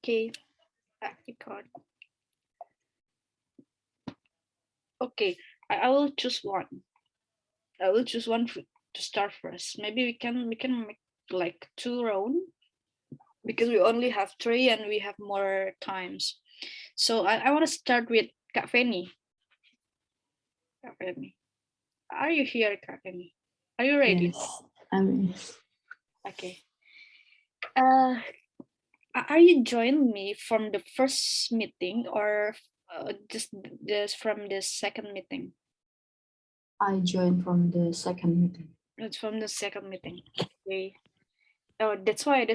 Okay, record. Okay, I will choose one. I will choose one to start first. Maybe we can make like 2 rounds because we only have 3 and we have more times. So I want to start with Kak Feni. Kak Feni, are you here, Kak Feni? Are you ready? Yes, I'm. Okay. Are you joining me from the first meeting or just from the second meeting? I joined from the second meeting. It's from the second meeting. Okay. Oh, that's why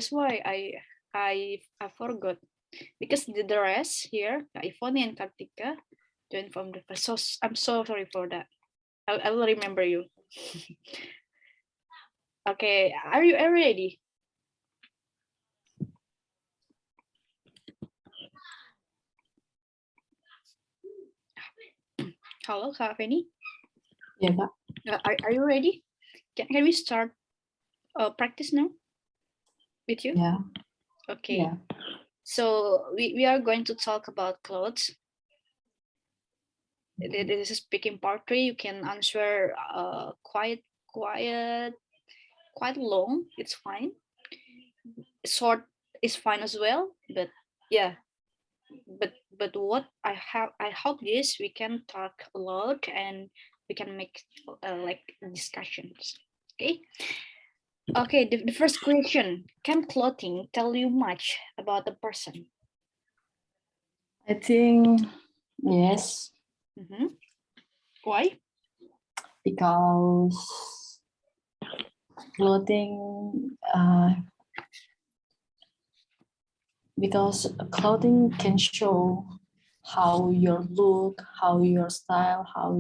I forgot because the rest here, Ivoni and Kartika, joined from the first. So I'm so sorry for that. I will remember you. Okay, are you ready? Hello, Kak Feni. Yeah, Kak. Are you ready? Can we start practice now with you? Yeah. Okay. Yeah. So we are going to talk about clothes. This is speaking part 3. You can answer quite long. It's fine. Short is fine as well. But yeah, but what I hope is we can talk a lot and we can make like discussions. Okay. Okay. The first question: can clothing tell you much about the person? I think yes, Why? because clothing, because clothing can show how your look, how your style, how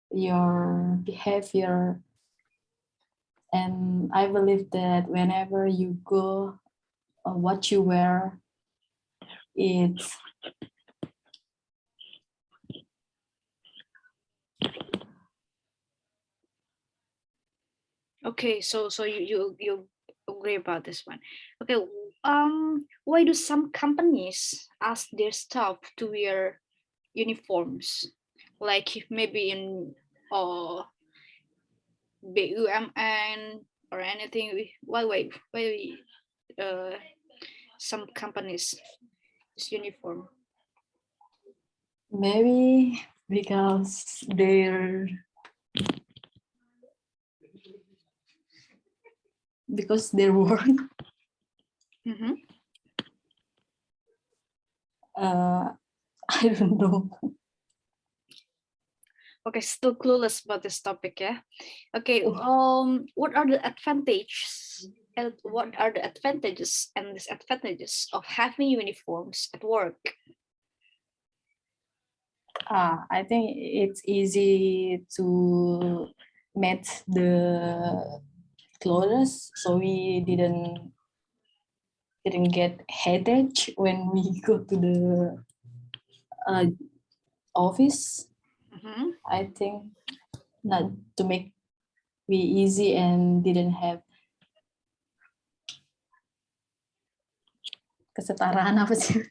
your behavior. And I believe that whenever you go, what you wear, it's Okay, so you agree about this one. Okay, why do some companies ask their staff to wear uniforms, like maybe in BUMN or anything? Why some companies use uniform? maybe because their work. I don't know. Okay, still clueless about this topic, yeah. Okay, what are the advantages and what are the advantages and disadvantages of having uniforms at work? I think it's easy to match the clothes, so we didn't get headache when we go to the office. I think not to make we easy and didn't have kesetaraan apa sih?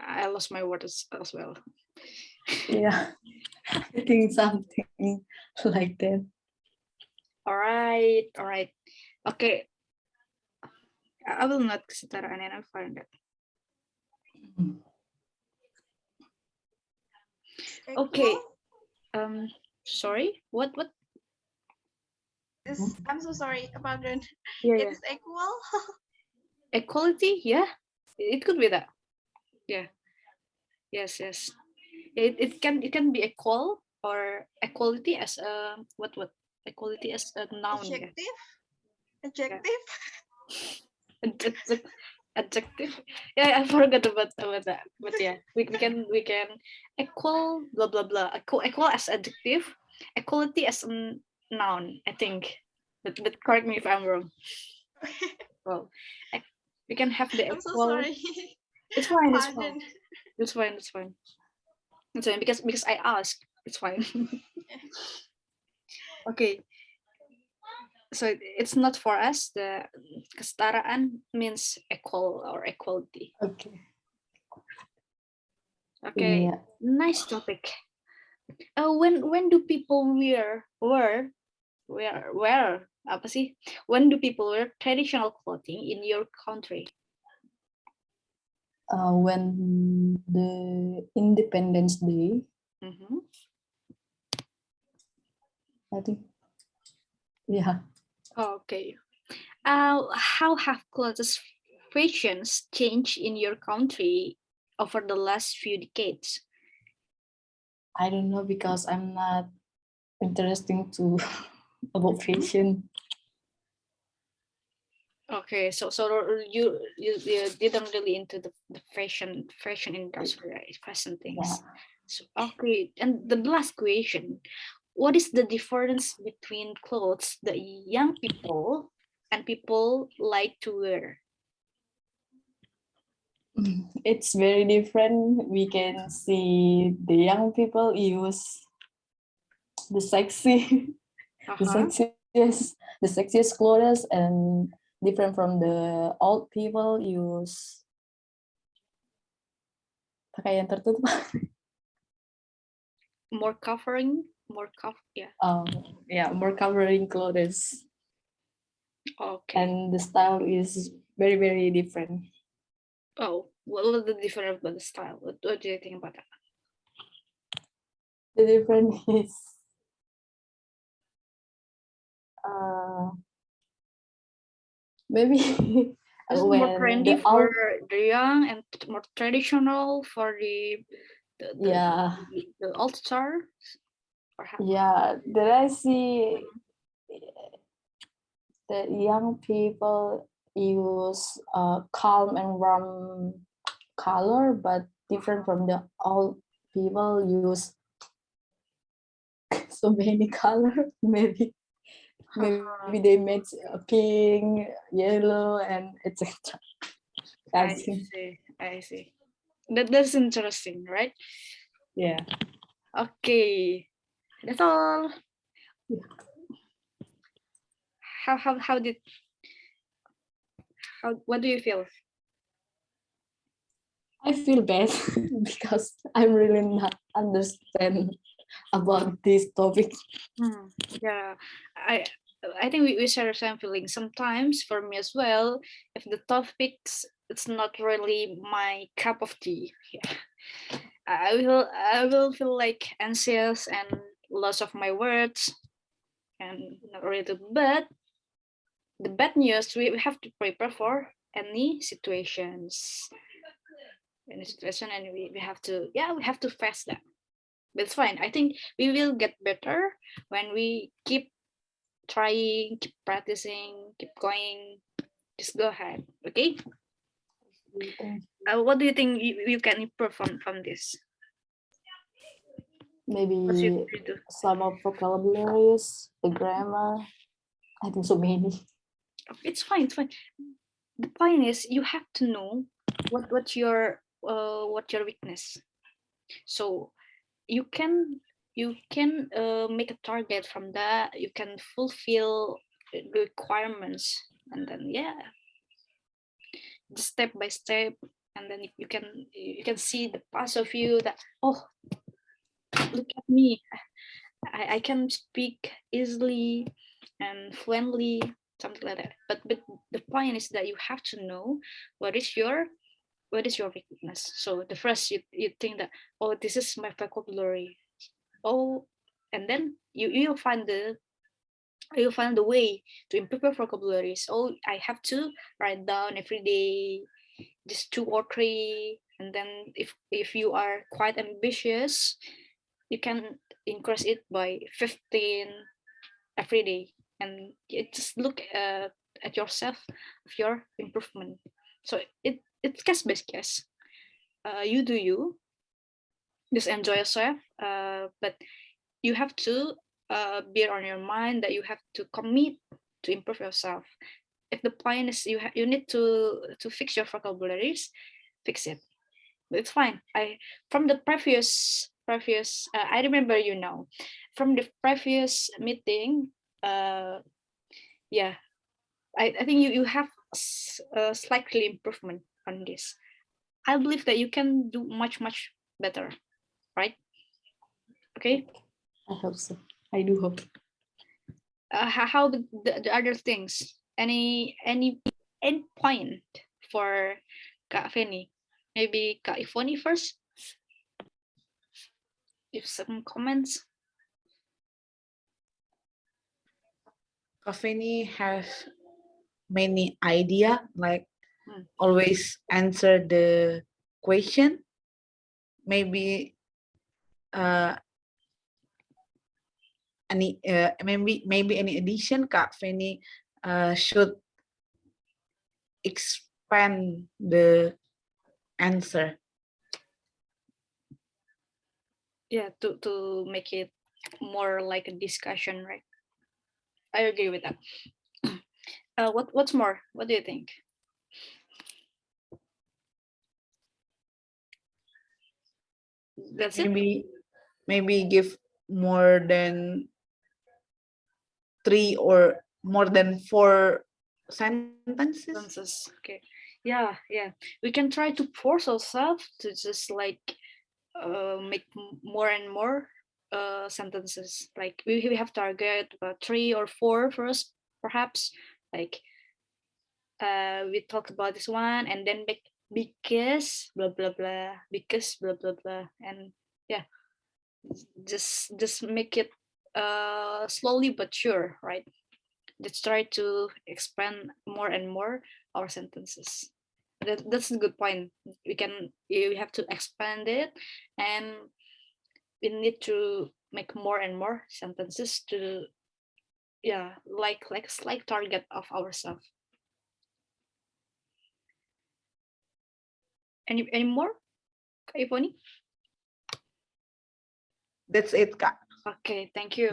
I lost my words as well. Yeah, I think something like that. All right. Okay, I will not kesetaraan and I'll find that. Okay. Sorry. What? I'm so sorry about that. Yeah, it is equal. Equality? Yeah, it could be that. Yeah. Yes. It can be equal or equality as a what equality as a noun. Adjective. Adjective. Yeah, I forgot about that. But yeah, we can equal blah blah blah. Equal as adjective, equality as a noun. I think. But correct me if I'm wrong. Well, we can have the equal. I'm so sorry. It's fine. It's fine. Because I asked. It's fine. Okay. So it's not for us. The kesetaraan means equal or equality. Okay. Okay, Yeah. nice topic. When do people wear apa sih? When do people wear traditional clothing in your country? When the Independence Day, Mhm. I think. Yeah. Okay. How have clothes fashions changed in your country over the last few decades? I don't know because I'm not interesting to about Mhm. fashion. Okay, so you didn't really into the fashion industry, right? Fashion Yeah. things. So okay, and the last question: what is the difference between clothes that young people and people like to wear? It's very different. We can see the young people use the sexy, the Uh-huh. sexiest clothes, and different from the old people use pakaian tertutup. More covering, more yeah. Yeah, more covering clothes, Okay. and the style is very very different. Oh, what are the difference about the style? What do you think about that? The difference is uh, maybe Is it more when trendy the for old, the young and more traditional for the the, yeah, the old star? Or how? yeah, that I see that young people use calm and warm color, but different from the old people use so many color. Maybe they made pink, yellow, and etc. I I think. see. I see. That's interesting, right? Yeah. Okay, that's all. How did how what do you feel? I feel bad because I'm really not understand about this topic. Yeah, I I think we share the same feeling. Sometimes for me as well, if the topics it's not really my cup of tea, yeah, I will feel like anxious and loss of my words and not really. But the bad news we have to prepare for any situation, and we have to we have to face that. But it's fine. I think we will get better when we keep trying, keep practicing, keep going. Just go ahead, okay? What do you think you can improve from this? What should Maybe you do? some of vocabularies, the grammar. I think so many. It's fine. It's fine. The point is, you have to know what your weakness. So you can make a target from that. You can fulfill the requirements, and then just step by step, and then you can see the parts of you that, oh, look at me, I can speak easily and fluently, something like that. But the point is that you have to know what is your weakness. So the first you think that, oh, this is my vocabulary. Oh, and then you'll find the way to improve your vocabularies. Oh, I have to write down every day just two or three, and then if you are quite ambitious, you can increase it by 15 every day, and just look at yourself of your improvement. So it's case by case. You do you, just enjoy yourself, but you have to bear on your mind that you have to commit to improve yourself. If the point is you need to fix your vocabularies, fix it. It's fine. I from the previous I remember, from the previous meeting, uh yeah, I think you have slightly improvement on this. I believe that you can do much better, right? Okay. I hope so. I do hope. How the other things? Any end point for Kak Feni? Maybe Kak Ifoni first. Give some comments. Kaveni has many idea, like Hmm. always answer the question. Maybe uh maybe any addition Kak Feni should expand the answer. Yeah, to make it more like a discussion, right? I agree with that. What's more? What do you think? That's it. Maybe give more than 3 or more than 4 sentences. Sentences. Okay. Yeah. We can try to force ourselves to just like make more and more sentences. Like we have target about 3 or 4 first, perhaps. Like we talk about this one and then make because blah blah blah, because blah blah blah, and yeah, just make it slowly but sure, right? Let's try to expand more and more our sentences. That's a good point. We have to expand it, and we need to make more and more sentences to, yeah, like a slight target of ourselves. Any more, Iponi? That's it, Kak. Okay, thank you.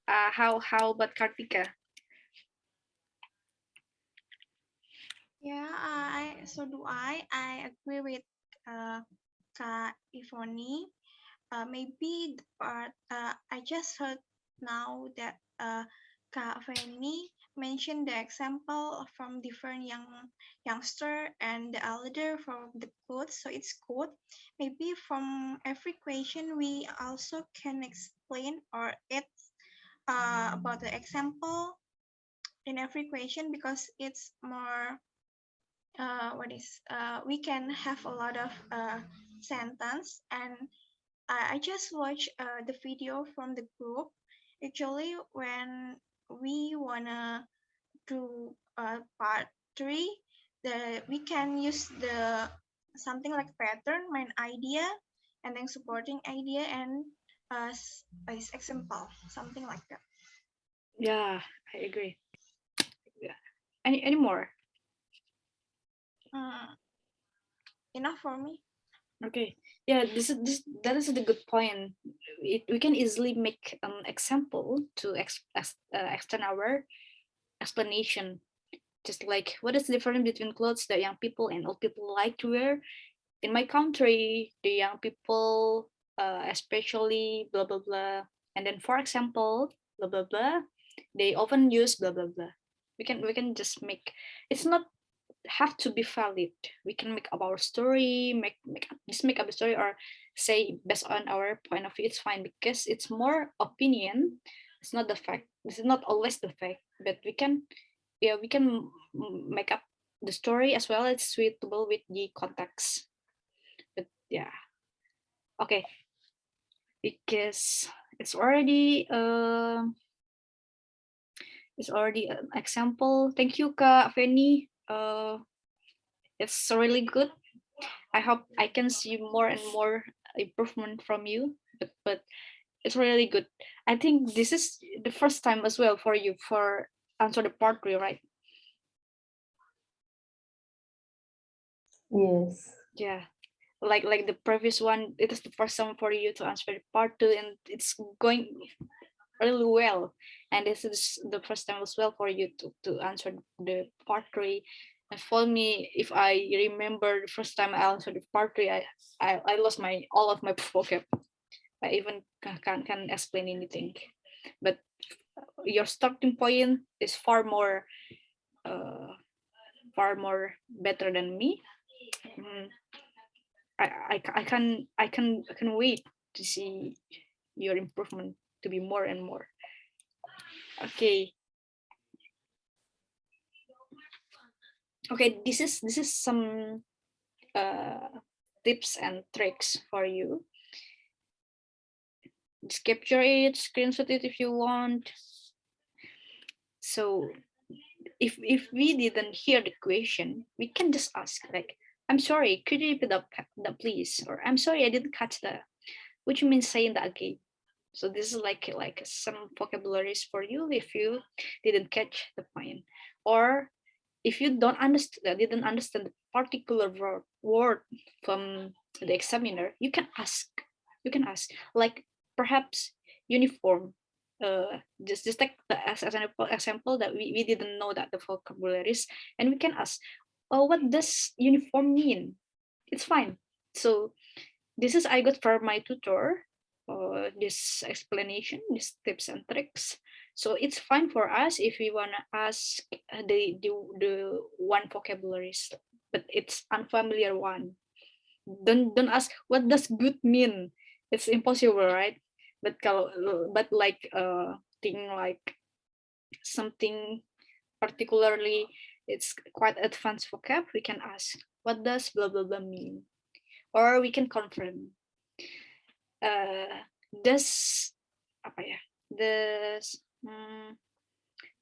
How about Kartika? Yeah, so do I. I agree with Kak Ivoni. Maybe the part I just heard now that Kak Feni mentioned the example from different youngster and the elder from the code. So it's code. Maybe from every question we also can explain or it's about the example in every question because it's more we can have a lot of sentence and I just watched the video from the group. Actually, when we wanna do part 3, we can use the something like pattern, main idea, and then supporting idea and as example, something like that. Yeah, I agree. Yeah. Any more? Mm, enough for me. Okay. Yeah, this that is a good point. We can easily make an example to extend our explanation. Just like what is the difference between clothes that young people and old people like to wear? In my country, the young people, especially blah blah blah, and then for example, blah blah blah, they often use blah blah blah. We can just make, it's not have to be valid. We can make up our story, make up a story, or say based on our point of view. It's fine because it's more opinion. It's not the fact. This is not always the fact, but we can, yeah, we can make up the story as well as suitable with the context. But yeah, okay, because it's already an example. Thank you, Kak Feni. It's really good. I hope I can see more and more improvement from you. But it's really good. I think this is the first time as well for you for answer the part 3, right? Yes. Yeah. Like the previous one, it is the first time for you to answer the part 2, and it's going really well. And this is the first time as well for you to answer the part 3. And for me, if I remember the first time I answered the part 3, I lost my all of my vocab. I even can explain anything. But your starting point is far more better than me. Mm, I can wait to see your improvement to be more and more. Okay. Okay, this is some tips and tricks for you. Just capture it, screenshot it if you want. So if we didn't hear the question, we can just ask like, I'm sorry, could you repeat that please? Or I'm sorry, I didn't catch that. Which means saying that again. So this is like some vocabularies for you if you didn't catch the point. Or if you didn't understand the particular word from the examiner, you can ask. Like perhaps uniform. Just take as an example that we didn't know that the vocabularies, and we can ask, oh, what does uniform mean? It's fine. So this is I got from my tutor, this explanation, these tips and tricks. So it's fine for us if we wanna ask the one vocabularies, but it's unfamiliar one. Don't ask what does good mean. It's impossible, right? But like thing like something particularly it's quite advanced vocab, we can ask what does blah blah blah mean, or we can confirm does apa ya this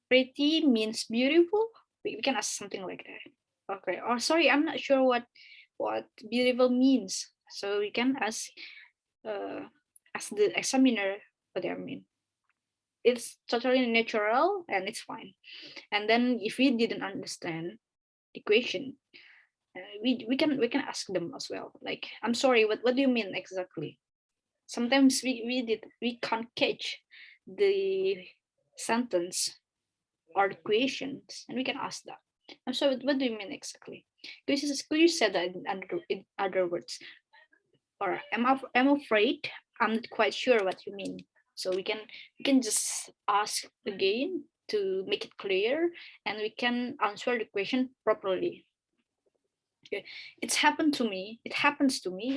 pretty means beautiful. We can ask something like that. Okay, or sorry, I'm not sure what beautiful means, so we can ask the examiner what they mean. It's totally natural and it's fine. And then if we didn't understand the question, we can ask them as well, like, I'm sorry, what do you mean exactly? Sometimes we can't catch the sentence or the questions, and we can ask that. I'm sorry, what do you mean exactly? Could you say that in other words? Or I'm afraid I'm not quite sure what you mean. So we can just ask again to make it clear, and we can answer the question properly. Okay. It happens to me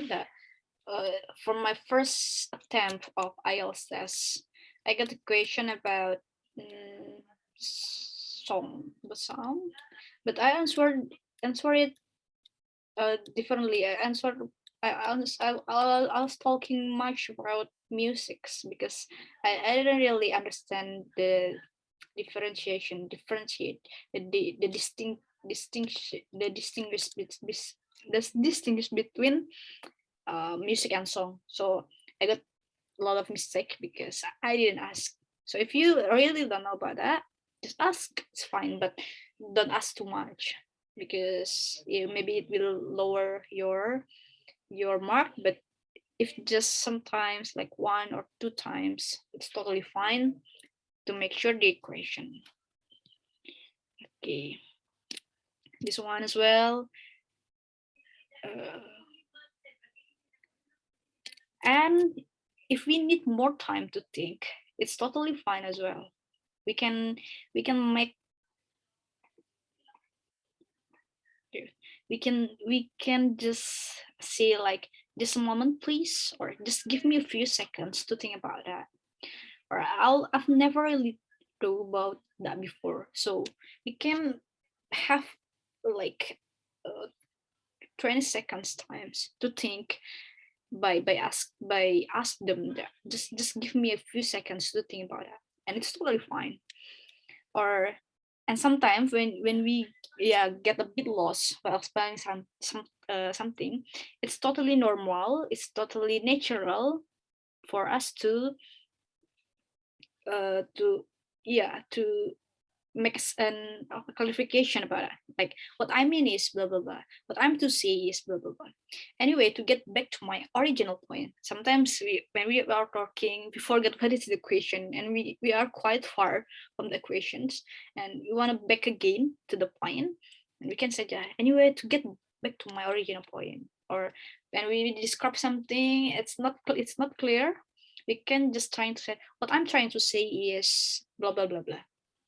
that from my first attempt of IELTS test, I got a question about the song, but I answered it differently. I was talking much about musics because I didn't really understand the differentiate the distinguish between music and song. So I got a lot of mistake because I didn't ask. So if you really don't know about that, just ask. It's fine, but don't ask too much because maybe it will lower your mark. But if just sometimes like one or two times, it's totally fine to make sure the equation. Okay, this one as well. And if we need more time to think, it's totally fine as well. We can make we can just say like, just a moment please, or just give me a few seconds to think about that. Or I've never really thought about that before, so we can have like 20 seconds times to think by ask them that just give me a few seconds to think about that, and it's totally fine. Or and sometimes when we get a bit lost while spelling something, it's totally normal, it's totally natural for us to uh to to make a clarification about it. Like, what I mean is blah blah blah. What I'm to say is blah blah blah. Anyway, to get back to my original point, sometimes when we are talking, we forget what is the question, and we are quite far from the questions, and we want to back again to the point, and we can say that anyway to get back to my original point. Or when we describe something, it's not clear, we can just trying to say what I'm trying to say is blah blah blah blah.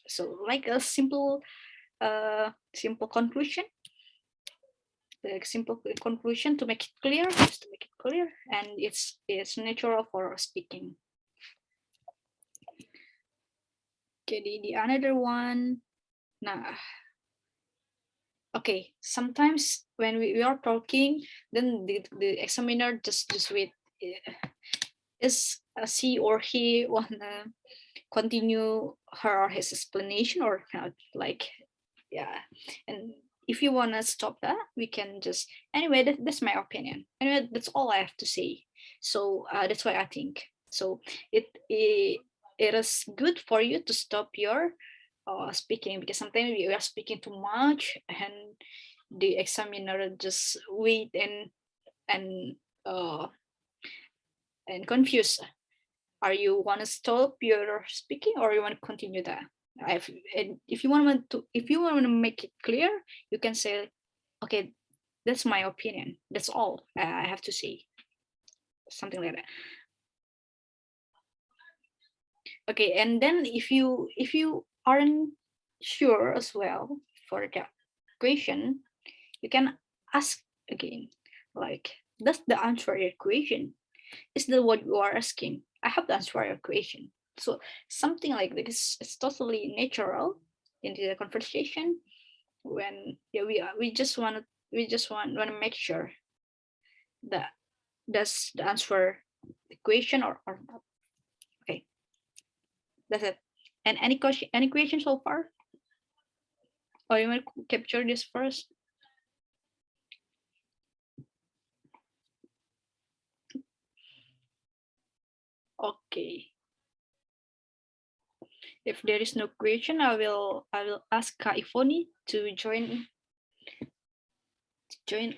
So like a simple conclusion, like simple conclusion to make it clear, just to make it clear, and it's natural for speaking. Okay, the another one. Nah. Okay, sometimes when we are talking, then the examiner just wait. Is she or he wanna continue her or his explanation or not? Like, yeah. And if you wanna stop that, we can just anyway. That's my opinion. Anyway, that's all I have to say. So that's why I think. So it is good for you to stop your speaking, because sometimes we are speaking too much and the examiner just wait uh, and confuse. Are you want to stop your speaking or you want to continue that? And if you want to make it clear, you can say, okay, that's my opinion. That's all I have to say. Something like that. Okay, and then if you aren't sure as well for that question, you can ask again, like, does the answer your question? Is that what you are asking? I have to answer your question. So something like this is totally natural in the conversation when we just want to make sure that does the answer the question or not. Okay, that's it. And any question so far? Or you want to capture this first? Okay. If there is no question, I will ask Kak Ivoni to join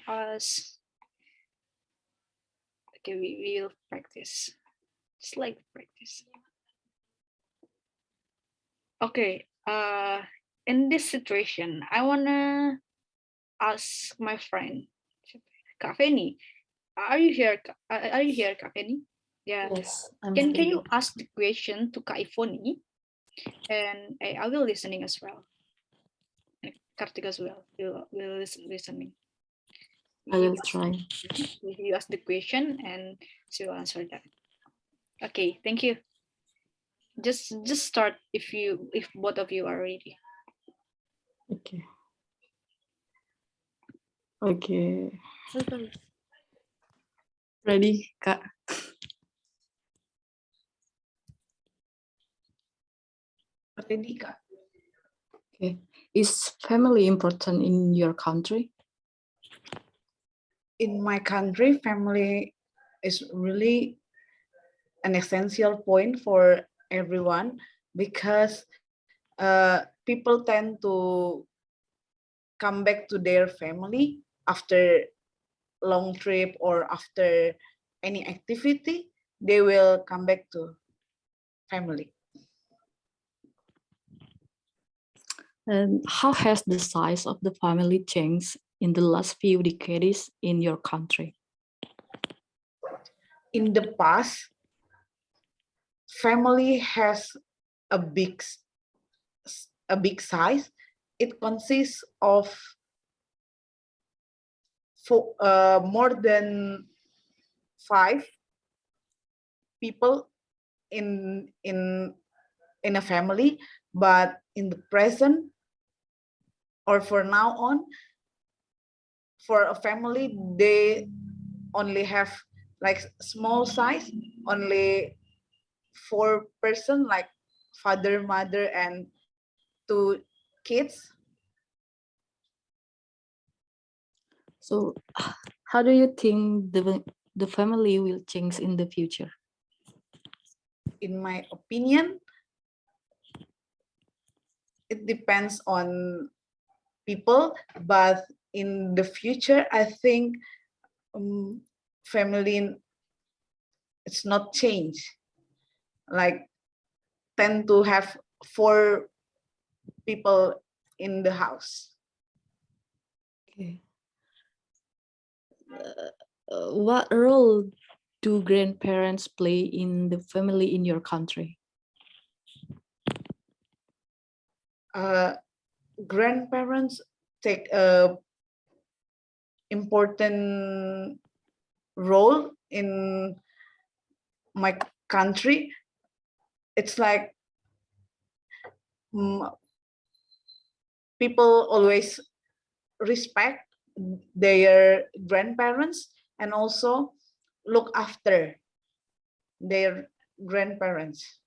us. Okay, we will practice. Just like practice. Okay. In this situation, I wanna ask my friend, Kak Feni. Are you here? Are you here, Kak Feni? Yeah. Yes, I'm Can here. you ask the question to Kak Ivoni, and I will listening as well. And Kartik as well. Will listening. I will try. You ask the question and she will answer that. Okay, thank you. Just start if both of you are ready. Okay. Okay. Ready, Kak? Ready, Kak? Okay. Is family important in your country? In my country, family is really an essential point for everyone because people tend to come back to their family after long trip or after any activity. They will come back to family. And how has the size of the family changed in the last few decades in your country? In the past, family has a big size. It consists of more than 5 people in a family, but in the present or for now on, for a family, they only have like small size, only 4 person, like father, mother, and 2 kids. So, how do you think the family will change in the future? In my opinion, it depends on people, but in the future, I think family it's not change. Like tend to have 4 people in the house. Okay. What role do grandparents play in the family in your country? Grandparents take a important role in my country. It's like people always respect their grandparents and also look after their grandparents.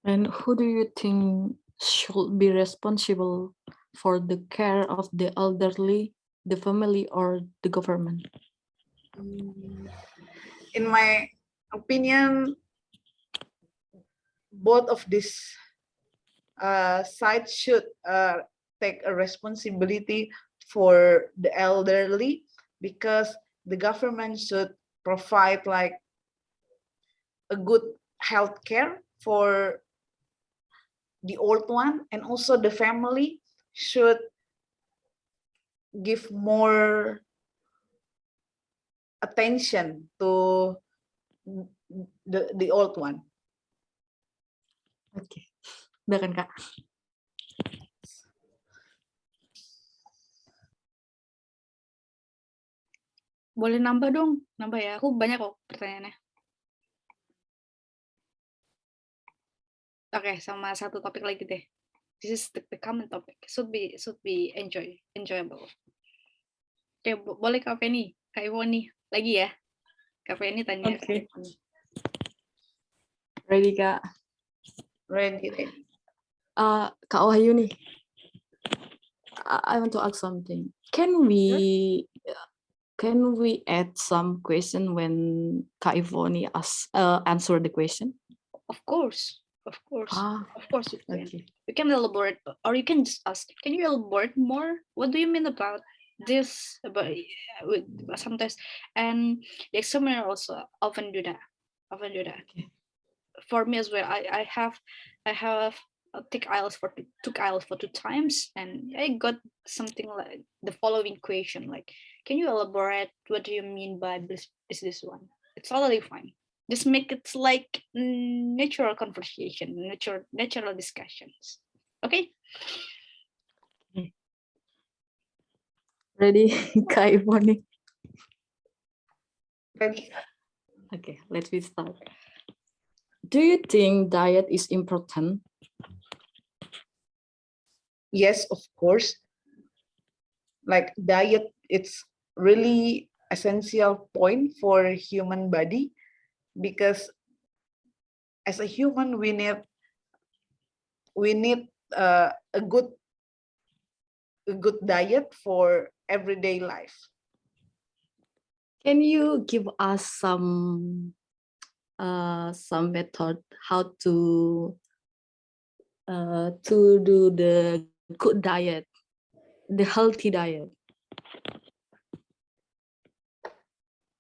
And who do you think should be responsible for the care of the elderly, the family, or the government? In my opinion, both of these sides should take a responsibility for the elderly, because the government should provide like a good health care for the old one, and also the family should give more attention to the old one. Oke, udah kan Kak? Boleh nambah dong, nambah ya. Aku banyak kok pertanyaannya. Oke, sama satu topik lagi deh. This is the common topic. Should be enjoyable. Oke, boleh Kak Feni, Kak Iwoni lagi ya. Kak Feni tanya. Oke. Ready Kak? Ready. Kak Wahyu nih, I want to ask something. Can we add some question when Kak Ivoni answer the question? Of course. Of course you can. Okay. You can elaborate, or you can just ask, can you elaborate more? What do you mean about this? About sometimes, and the examiner also often do that. Okay. For me as well, I have took IELTS for 2 times, and I got something like the following question, like, can you elaborate? What do you mean by this one? It's totally fine. Just make it like natural conversation, natural discussions. Okay? Ready, Kak Ivoni? Ready. Okay, let's start. Do you think diet is important? Yes, of course. Like diet, it's really essential point for human body, because as a human we need a good diet for everyday life. Can you give us some method how to do the good diet, the healthy diet?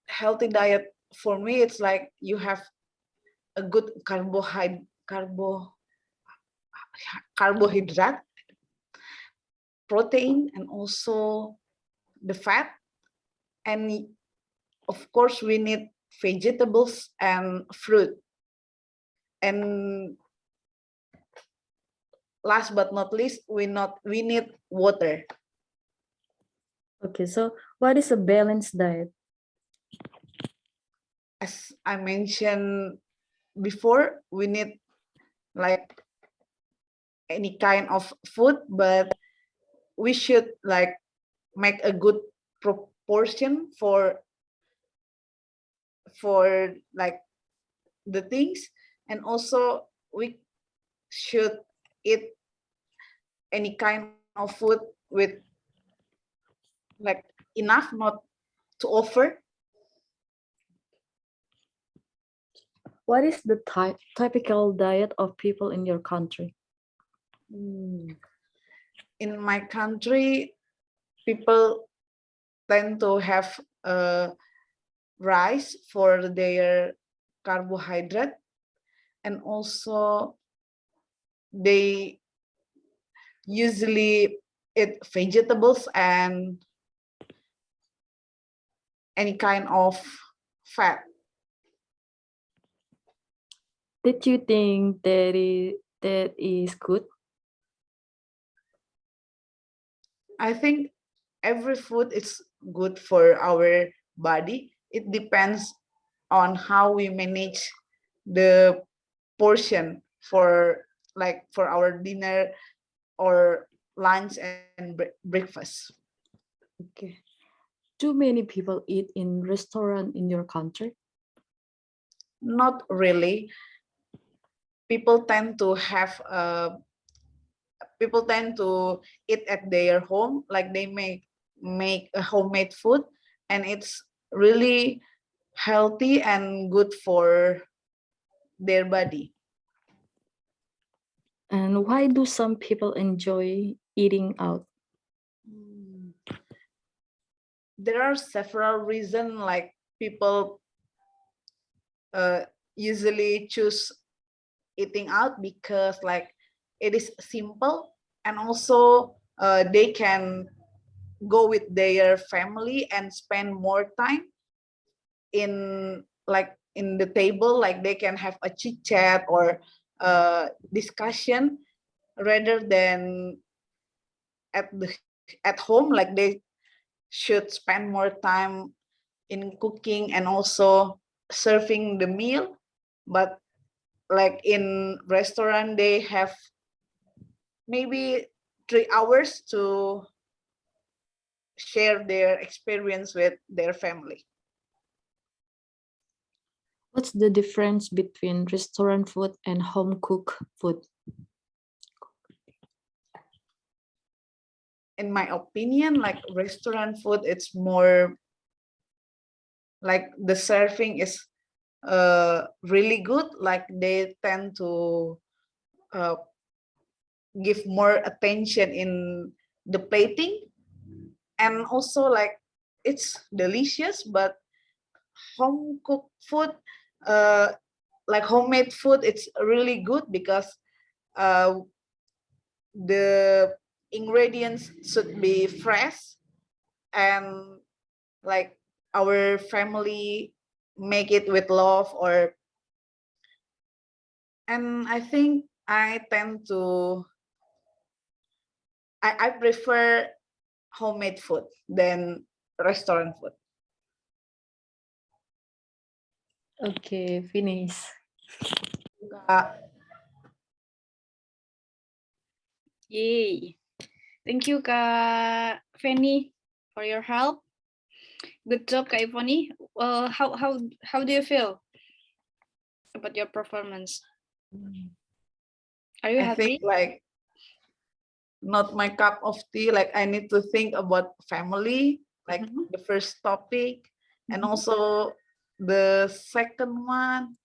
Healthy diet for me, it's like you have a good carbohydrate, protein, and also the fat, and of course we need vegetables and fruit, and last but not least we need water. Okay, so what is a balanced diet? As I mentioned before, we need like any kind of food, but we should like make a good proportion for like the things, and also we should eat any kind of food with like enough, not to over. What is the typical diet of people in your country? In my country, people tend to have rice for their carbohydrate, and also they usually eat vegetables and any kind of fat. Did you think that is good? I think every food is good for our body. It depends on how we manage the portion for like for our dinner or lunch and breakfast. Okay. Do many people eat in restaurant in your country? Not really. People tend to have people tend to eat at their home, like they make a homemade food, and it's really healthy and good for their body. And why do some people enjoy eating out? Mm. There are several reasons, like people uh, usually choose eating out because like it is simple, and also they can go with their family and spend more time in like in the table, like they can have a chit chat or discussion rather than at home, like they should spend more time in cooking and also serving the meal. But like in restaurant they have maybe 3 hours to share their experience with their family. What's the difference between restaurant food and home cooked food? In my opinion, like restaurant food, it's more like the serving is really good, like they tend to uh, give more attention in the plating, and also like it's delicious. But home cooked food, uh, like homemade food, it's really good because uh, the ingredients should be fresh, and like our family make it with love. Or and I think I tend to I prefer homemade food than restaurant food. Okay, finish. Uh, Yay. Thank you, Kak Fanny, for your help. Good job, Kak Ivoni. How do you feel about your performance? Are you I think happy? like not my cup of tea. Like I need to think about family, like Mhm. the first topic, and Mhm. also the second one,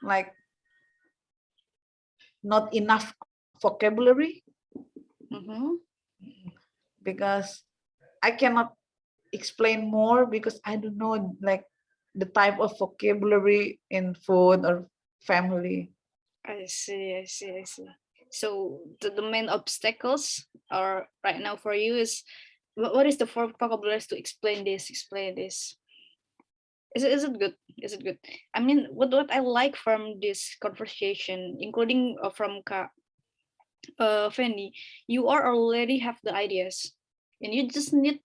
like not enough vocabulary Mhm. because I cannot explain more because I don't know like the type of vocabulary in food or family. I see, I see, I see. So the main obstacles are right now for you is what is the vocabularies to explain this? Explain this. Is it good? Is it good? I mean, what I like from this conversation, including from Kak Fanny, you are already have the ideas, and you just need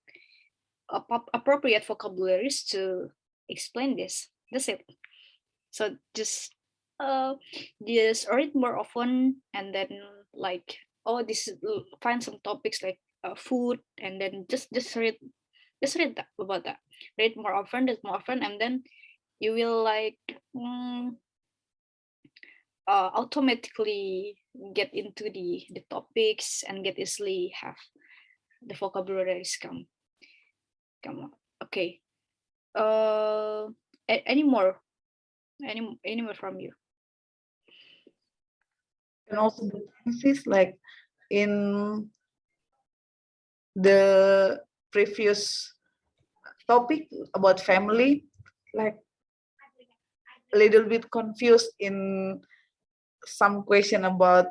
appropriate vocabularies to explain this. That's it. So just read more often, and then like find some topics like food, and then just read that about that. Read more often, and then you will like mm, automatically get into the topics and get easily have the vocabularies come on. Okay. Any more? Any more from you? And also the tenses, like in the previous topic about family, like a little bit confused in some question about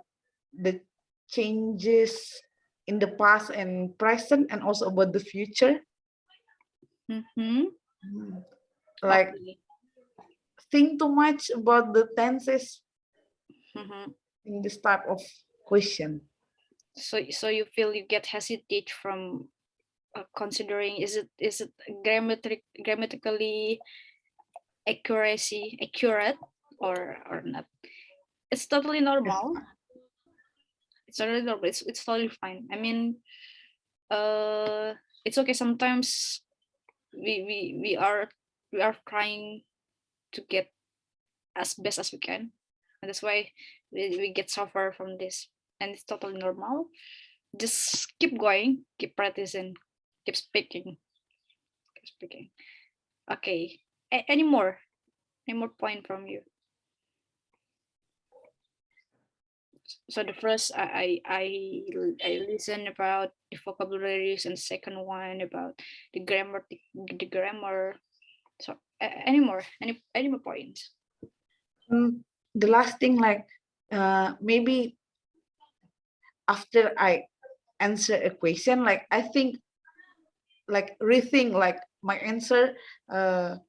the changes in the past and present, and also about the future. Mm-hmm. Like Okay. think too much about the tenses Mhm. in this type of question. So you feel you get hesitate from considering is it grammatically accurate or not. It's totally Yes. normal. It's totally normal. It's totally fine. I mean, it's okay. Sometimes we are trying to get as best as we can, and that's why we get suffer from this, and it's totally normal. Just keep going, keep practicing, keep speaking, keep speaking. Okay. Any more? Any more point from you? So the first I listen about the vocabularies, and second one about the grammar, the grammar. So any more? Any more points? The last thing, like maybe after I answer a question, like I think, like rethink, like my answer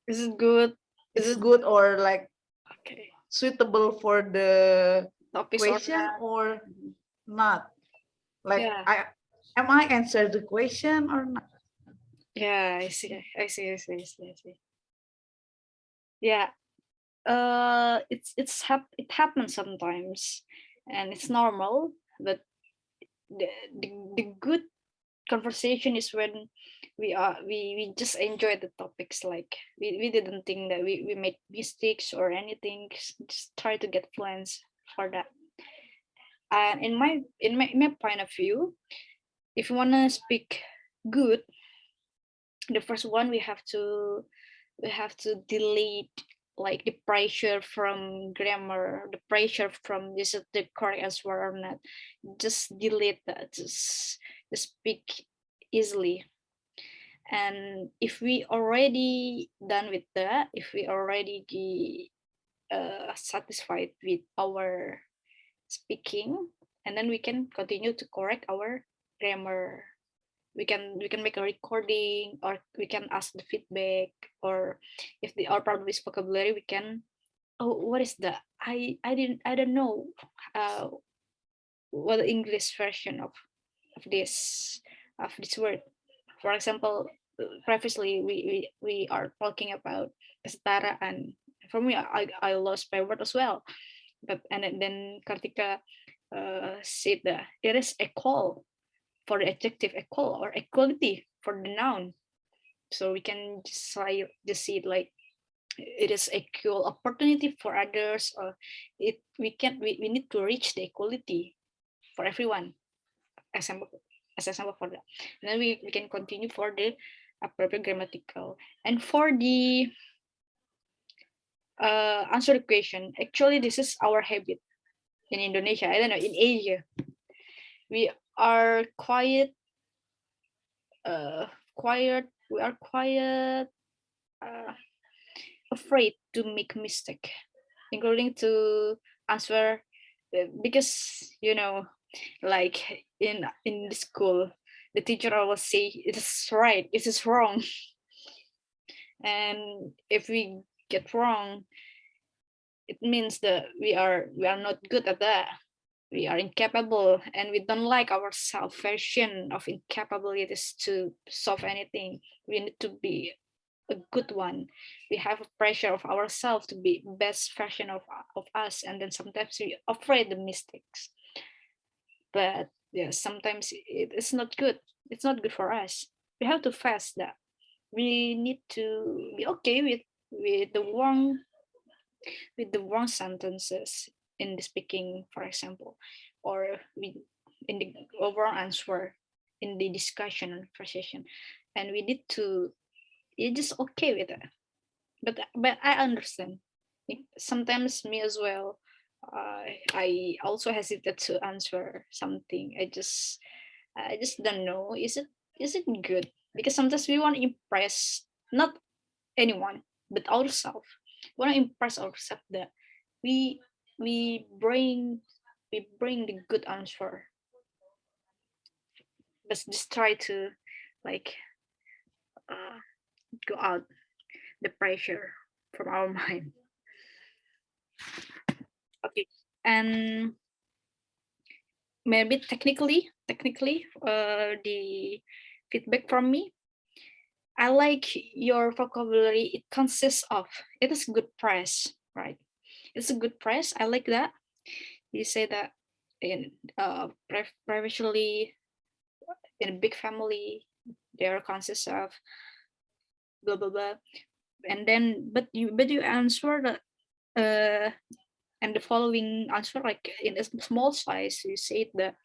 Is it good? Is it's it good or like okay? suitable for the Topics or question not? or not. Like Yeah, I answer the question or not? yeah. I see. I see. I see. I see. I see. Yeah. It happens sometimes, and it's normal. But the the good conversation is when we just enjoy the topics, like we didn't think that we made mistakes or anything, just try to get fluent for that. And in my point of view, if you want to speak good, the first one we have to delete like the pressure from grammar, the pressure from is it the correct answer or not. Just delete that, just speak easily. And if we already done with that, if we already satisfied with our speaking, and then we can continue to correct our grammar. We can make a recording, or we can ask the feedback, or if the our problem is vocabulary, we can, oh, what is that, I don't know uh what the English version of this of this word. For example, previously we are talking about kesetaraan. For me, I lost my word as well. But and then Kartika said that there is a call for the adjective, equal, or equality for the noun. So we can just see it like it is equal opportunity for others, or we need to reach the equality for everyone. Example as example for that. And then we can continue for the appropriate grammatical. And for the answer the question, actually this is our habit in Indonesia. I don't know, in Asia we are uh quiet we are quiet, uh, afraid to make mistake, including to answer, because like in the school, the teacher always say it is right, it is wrong. And if we get wrong, it means that we are not good at that. We are incapable, and we don't like ourselves version of incapabilities to solve anything. We need to be a good one. We have a pressure of ourselves to be best version of us, and then sometimes we afraid the mistakes. But yeah, sometimes it's not good. It's not good for us. We have to face that. We need to be okay with the wrong with the wrong sentences in the speaking, for example, or with in the overall answer in the discussion and conversation, and we need to, you're just okay with it. But I understand. Sometimes me as well. I also hesitate to answer something. I just don't know. Is it good? Because sometimes we want to impress not anyone but ourselves. We want to impress ourselves that we we bring we bring the good answer. Let's just try to like uh, go out the pressure from our mind. Okay, and maybe technically, the feedback from me, I like your vocabulary. It consists of, it is good press, right? It's a good press. I like that. You say that in previously in a big family, there consists of blah blah blah, and then but you answer the and the following answer like in a small size. You say that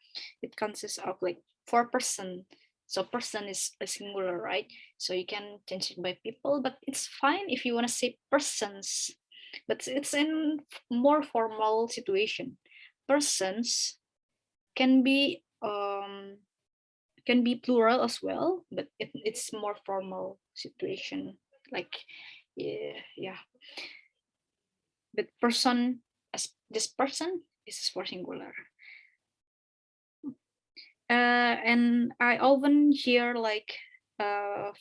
it consists of like 4%. So person is a singular, right? So you can change it by people, but it's fine if you want to say persons, but it's in more formal situation. Persons can be plural as well, but it's more formal situation, like yeah. But person, as this person, is for singular. And I often hear like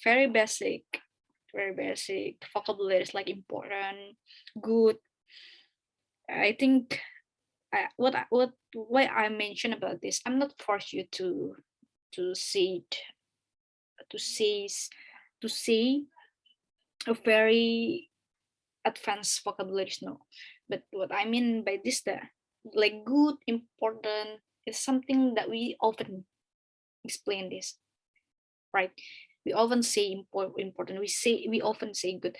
very basic vocabularies like important, good. I think why I mention about this, I'm not force you to say it, to say to say a very advanced vocabularies, no. But what I mean by this, that like good, important is something that we often explain this, right? We often say important. We often say good.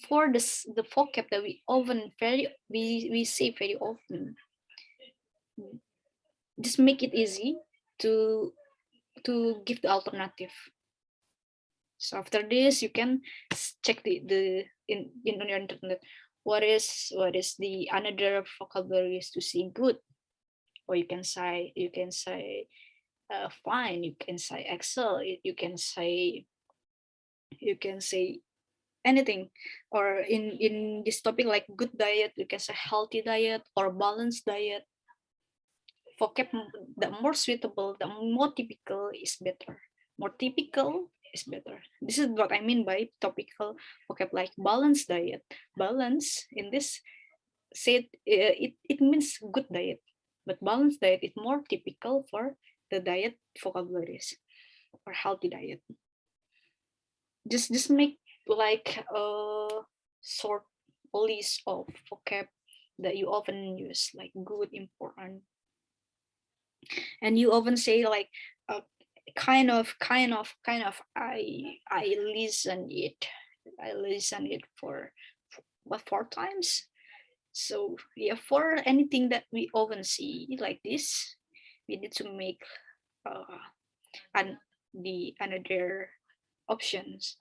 For this, the vocab that we say very often, just make it easy to give the alternative. So after this, you can check the in on your internet what is the another vocabularies to say good, or you can say fine, you can say excel, you can say anything, or in this topic like good diet, you can say healthy diet or balanced diet. Vocab, the more suitable, the more typical is better. More typical is better. This is what I mean by topical vocab, like balanced diet. Balance in this said it means good diet, but balanced diet is more typical for the diet vocabularies or healthy diet. Just make like a short list of vocab that you often use, like good, important, and you often say like uh, kind of I listen it for what 4 times. So yeah, for anything that we often see like this, we need to make uh and the another options,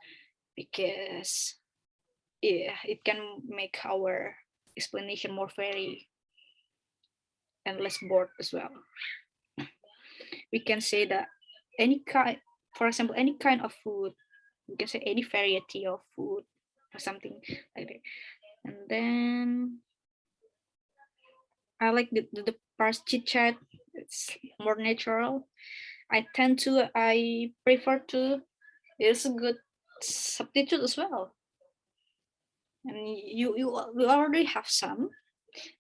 because yeah, it can make our explanation more very and less bored as well. We can say that any kind, for example, any kind of food, we can say any variety of food or something like that. And then I like the past chit chat. It's more natural. I prefer to, it's a good substitute as well. And you already have some,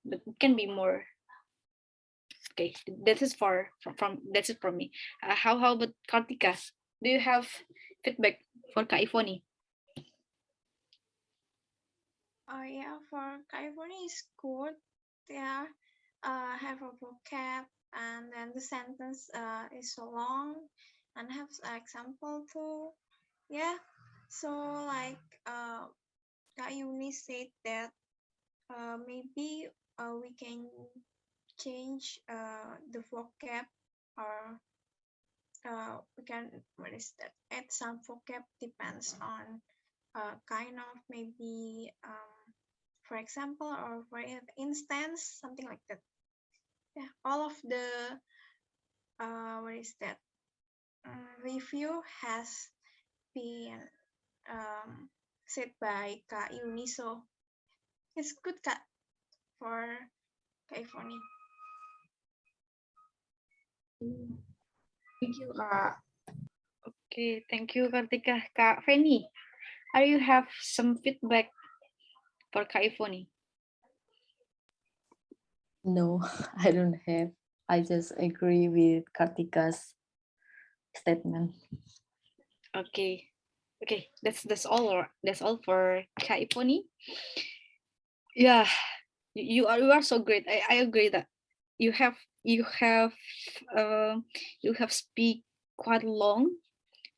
but it can be more. Okay, that is from that's it from me. How about Kartika? Do you have feedback for Kak Ivoni? Yeah, for California is good. Yeah, have a vocab, and then the sentence is so long, and have example too. Yeah, so like Kak Yuni said that maybe we can change the vocab, or we can, what is that, add some vocab, depends on kind of, maybe for example, or for instance, something like that. Yeah, all of the what is that, review has been said by Kak Yuni, so it's good, Kak, for Kak Ivoni. Thank you, Kak. Okay, thank you Kartika. Kak Feni, are you have some feedback for Kak Ivoni? No, I don't have. I just agree with Kartika's statement. Okay. Okay, that's all. That's all for Kaiponi. Yeah, you are so great. I agree that you have you have you have speak quite long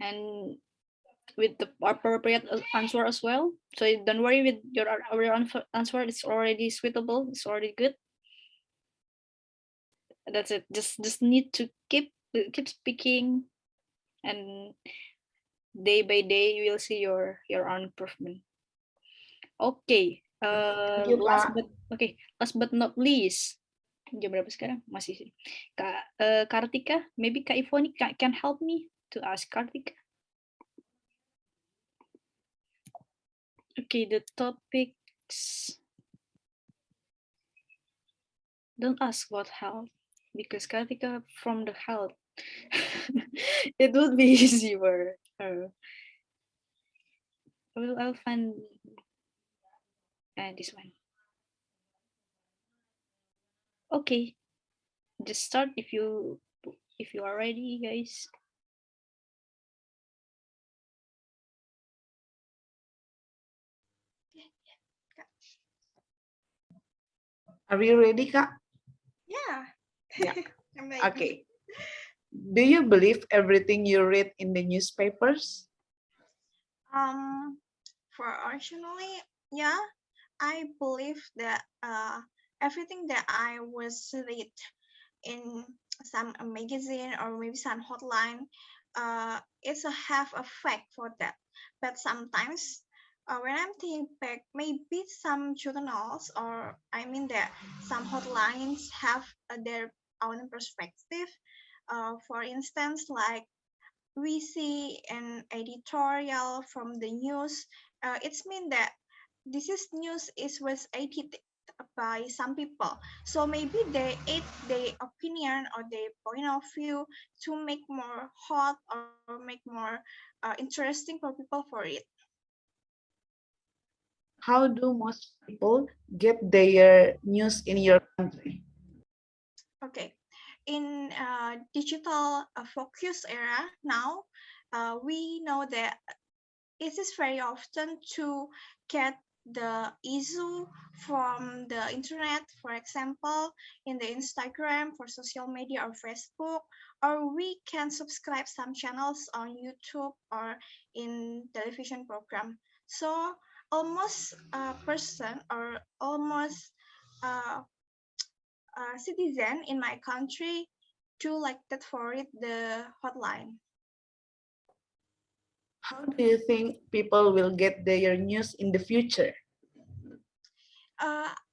and with the appropriate answer as well. So don't worry with your answer. It's already suitable. It's already good. That's it. Just need to keep speaking, and day by day you will see your own improvement. Okay. Thank you, Kak. Last but not least. Jam berapa sekarang? Masih sih. Kartika, maybe Kak Ivoni can help me to ask Kartika. Okay, the topics. Don't ask what health, because Kartika from the health. It would be easy for her. I'll find this one. Okay, just start if you are ready, guys. Are you ready, Kak? Yeah. Yeah. I'm ready. Okay. Do you believe everything you read in the newspapers? For originally, yeah, I believe that everything that I was read in some magazine or maybe some hotline, it's a have a fact for that. But sometimes when I'm thinking back, maybe some journals or I mean that some hotlines have their own perspective. For instance, like we see an editorial from the news, it's mean that this is news is was edited by some people. So maybe they add their opinion or their point of view to make more hot or make more interesting for people for it. How do most people get their news in your country? Okay, in digital focus era now, we know that it is very often to get the issue from the internet, for example, in the Instagram for social media or Facebook, or we can subscribe some channels on YouTube or in television program. So almost a person or almost a, a citizen in my country to like that for it the hotline. How do you think people will get their news in the future?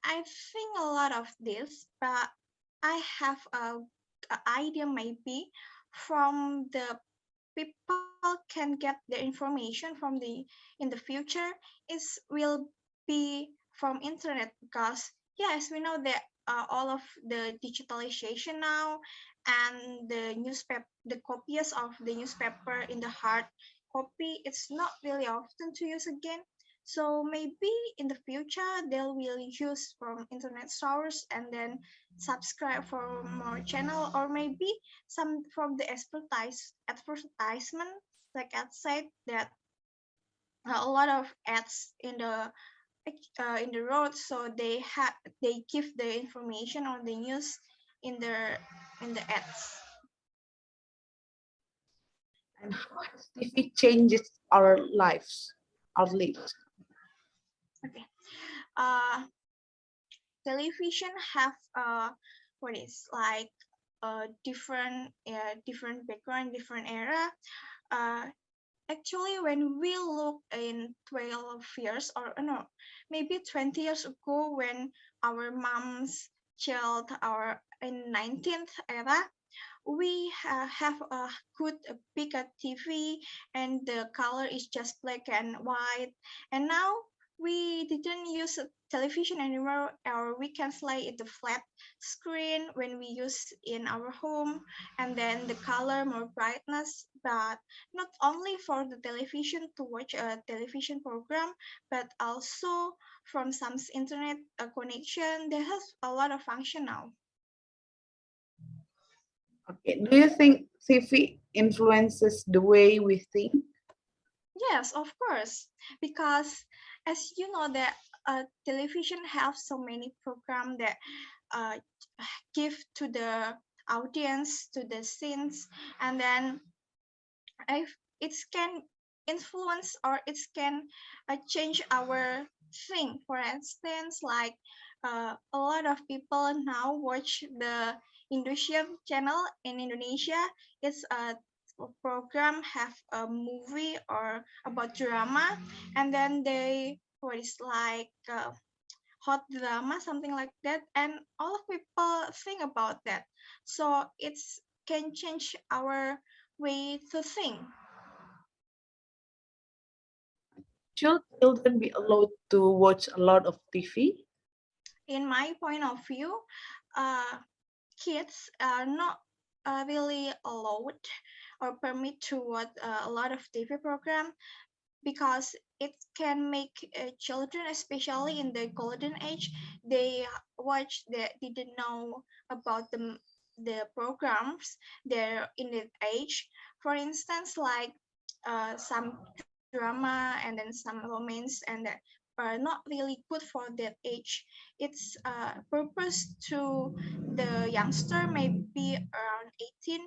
I think a lot of this, but I have a idea maybe from the people can get the information from the in the future is will be from internet because yes we know that all of the digitalization now and the newspaper the copies of the newspaper in the hard copy it's not really often to use again, so maybe in the future they will use from internet source and then subscribe for more channel or maybe some from the advertisement like ad said that a lot of ads in the road so they give the information on the news in the ads. And how has TV changes our lives, our lives? Okay, uh television have what is like different background different era. uh Actually, when we look in 12 years or no, maybe 20 years ago when our mom's child our in 19th era, we have a good a bigger TV and the color is just black and white. And now we didn't use a television anymore, or we can slide it the flat screen when we use in our home, and then the color more brightness. But not only for the television to watch a television program, but also from some internet connection. They have a lot of function now. Okay. Do you think TV influences the way we think? Yes, of course, because as you know that television have so many programs that uh, give to the audience, to the scenes, and then if it can influence or it can change our thing. For instance, like a lot of people now watch the Indonesia channel in Indonesia. It's a program have a movie or about drama, and then they what is like hot drama, something like that, and all of people think about that. So it's can change our way to think. Should children be allowed to watch a lot of TV? In my point of view, uh, kids are not really allowed or permit to watch a lot of TV program because it can make children, especially in the golden age, they watch that didn't know about the programs they're in that age. For instance, like some drama and then some romance, and that are not really good for that age. It's purpose to the youngster maybe around 18.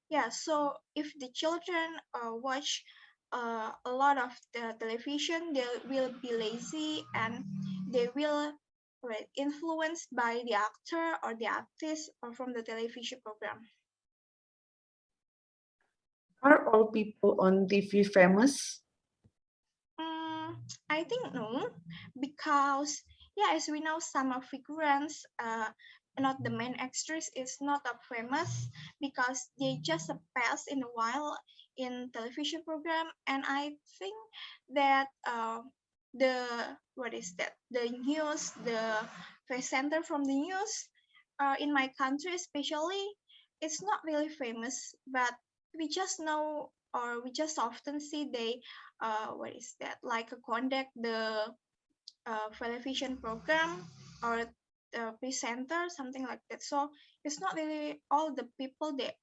Yeah, so if the children watch a lot of the television, they will be lazy and they will influenced by the actor or the artist or from the television program. Are all people on TV famous? I think no, because yeah, as we know, some of figurants, not the main actress, is not that famous because they just pass in a while in television program, and I think that the what is that the news, the presenter from the news, in my country especially, it's not really famous, but we just know or we just often see they what is that like a conduct the television program or the presenter, something like that. So it's not really all the people that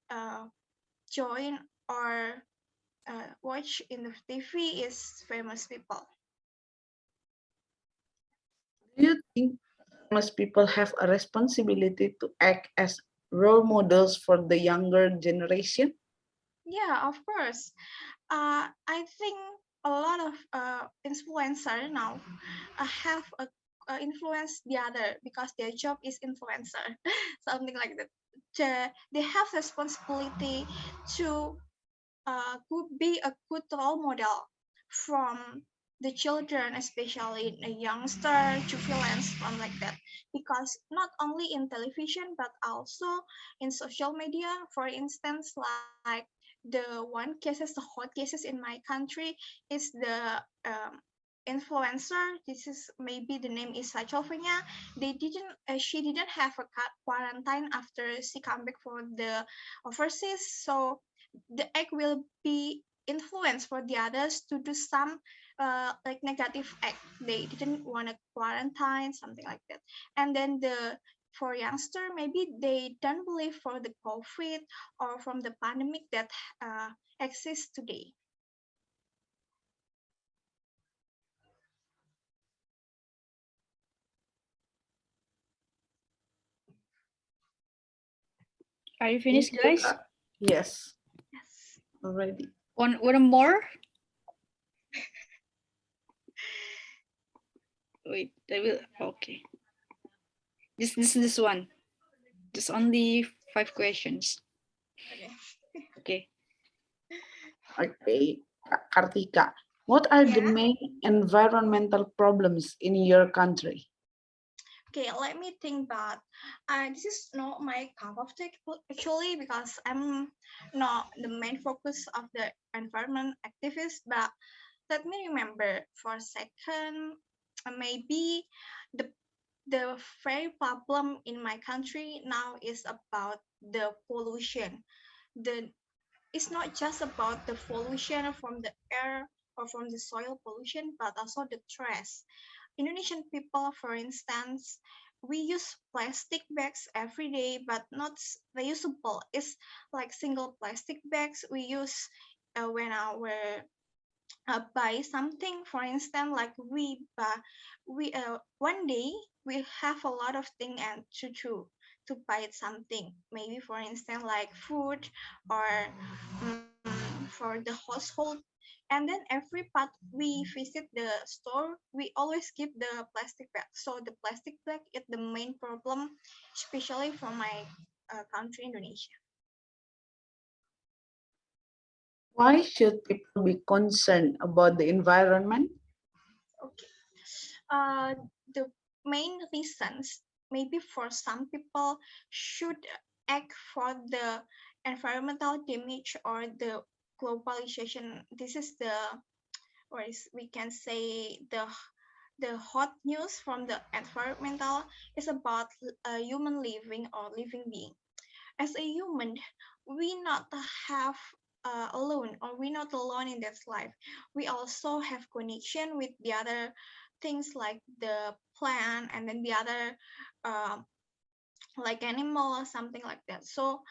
join or watch in the TV is famous people. Do you think famous people have a responsibility to act as role models for the younger generation? Yeah, of course. I think a lot of influencer now have a influence the other because their job is influencer, something like that. They have responsibility to could be a good role model from the children, especially a youngster, juveniles, something like that. Because not only in television but also in social media, for instance, like the one cases, the hot cases in my country is the influencer. This is maybe the name is Sachovanya. They didn't, she didn't have a quarantine after she come back from the overseas, so the egg will be influenced for the others to do some like negative act. They didn't want to quarantine, something like that. And then the for youngster, maybe they don't believe for the COVID or from the pandemic that exists today. Are you Thank finished, you, guys? Kak. Yes, Yes. already. One more. Wait, I will. Okay. This one. Just only 5 questions. Okay. Okay. Okay, Kak Kartika. What are the Yeah. main environmental problems in your country? Okay, let me think about. This is not my cup of tea actually because I'm not the main focus of the environment activist. But let me remember for a second. maybe the the very problem in my country now is about the pollution. The It's not just about the pollution from the air or from the soil pollution, but also the trash. Indonesian people, for instance, we use plastic bags every day, but not reusable. It's like single plastic bags we use when our buy something. For instance, like we buy, we one day we have a lot of thing and to buy something, maybe for instance like food or for the household. And then every part we visit the store, we always keep the plastic bag. So the plastic bag is the main problem, especially for my country, Indonesia. Why should people be concerned about the environment? Okay. uh, the main reasons, maybe for some people, should act for the environmental damage or the globalization. This is the, or is, we can say, the hot news from the environmental is about human living or living being. As a human, we not have alone, or we not alone in this life. We also have connection with the other things like the plant, and then the other um, like animal or something like that. So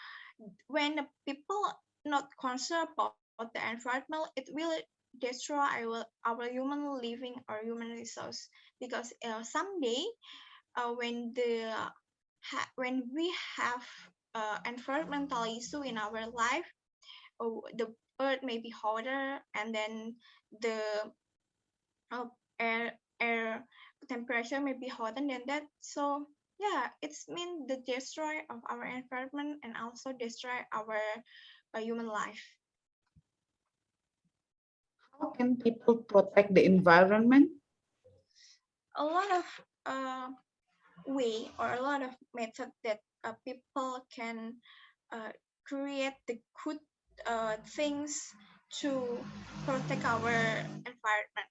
when the people not concerned about the environment, it will destroy our human living or human resource. Because someday when we have environmental issue in our life, the earth may be hotter, and then the uh, air temperature may be hotter than that. So yeah, it's mean the destroy of our environment and also destroy our human life. How can people protect the environment? A lot of way, or a lot of method that people can uh, create the good things to protect our environment.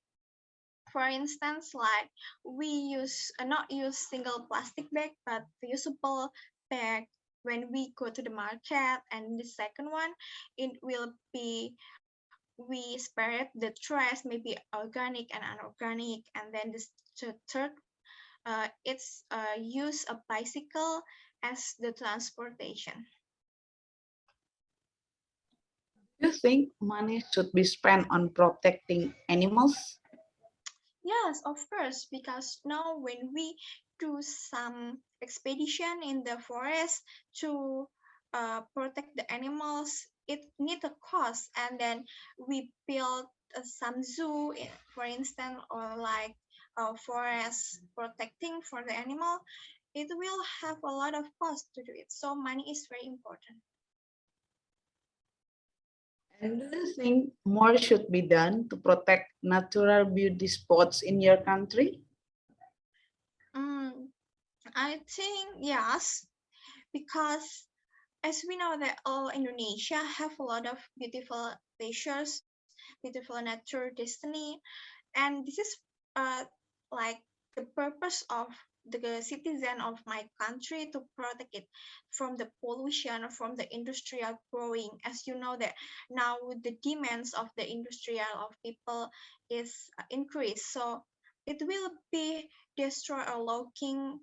For instance, like we use not use single plastic bag, but reusable bag when we go to the market. And the second one, it will be we separate the trash, maybe organic and unorganic. And then the third, it's use a bicycle as the transportation. Do you think money should be spent on protecting animals? Yes, of course, because now when we do some expedition in the forest to protect the animals, it need a cost. And then we build some zoo, for instance, or like forest protecting for the animal. It will have a lot of cost to do it. So money is very important. And do you think more should be done to protect natural beauty spots in your country? Mm, I think yes, because as we know that all Indonesia have a lot of beautiful pleasures, beautiful nature, destiny, and this is uh, like the purpose of the citizen of my country to protect it from the pollution, from the industrial growing. As you know that now the demands of the industrial of people is increased, so it will be destroy or logging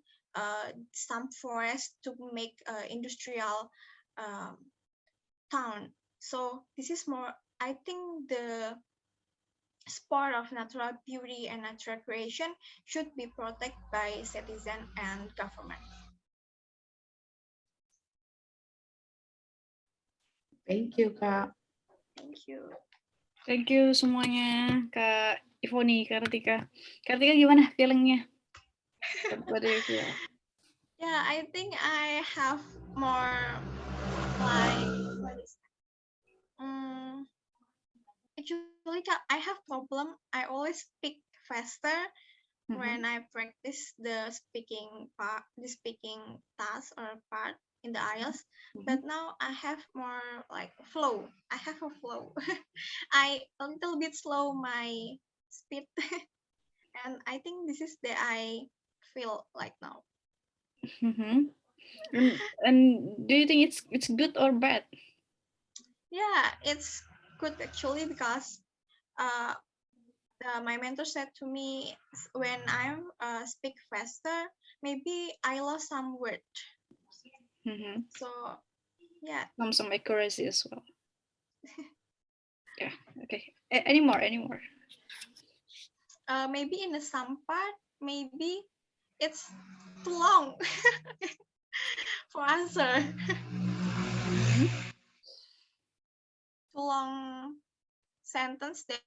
some forest to make industrial um, town. So this is more, I think the sport of natural beauty and natural creation should be protected by citizen and government. Thank you, Kak. Thank you. Thank you semuanya, Kak Ivoni, Kak Kartika. Kartika gimana feelingnya? What do you feel? Yeah, I think I have more like what is actually I have problem. I always speak faster when I practice the speaking part, the speaking task or part in the IELTS. But now I have more like flow. I have a flow. I a little bit slow my speed and I think this is the I feel like now. Mm-hmm. And do you think it's good or bad? Yeah, it's good actually because uh, my mentor said to me when I'm speak faster, maybe I lost some word. Mm-hmm. So yeah, Some accuracy as well. Yeah. Okay. Any more? Any more? maybe in some part, maybe it's too long for answer. Mm-hmm. Too long sentence that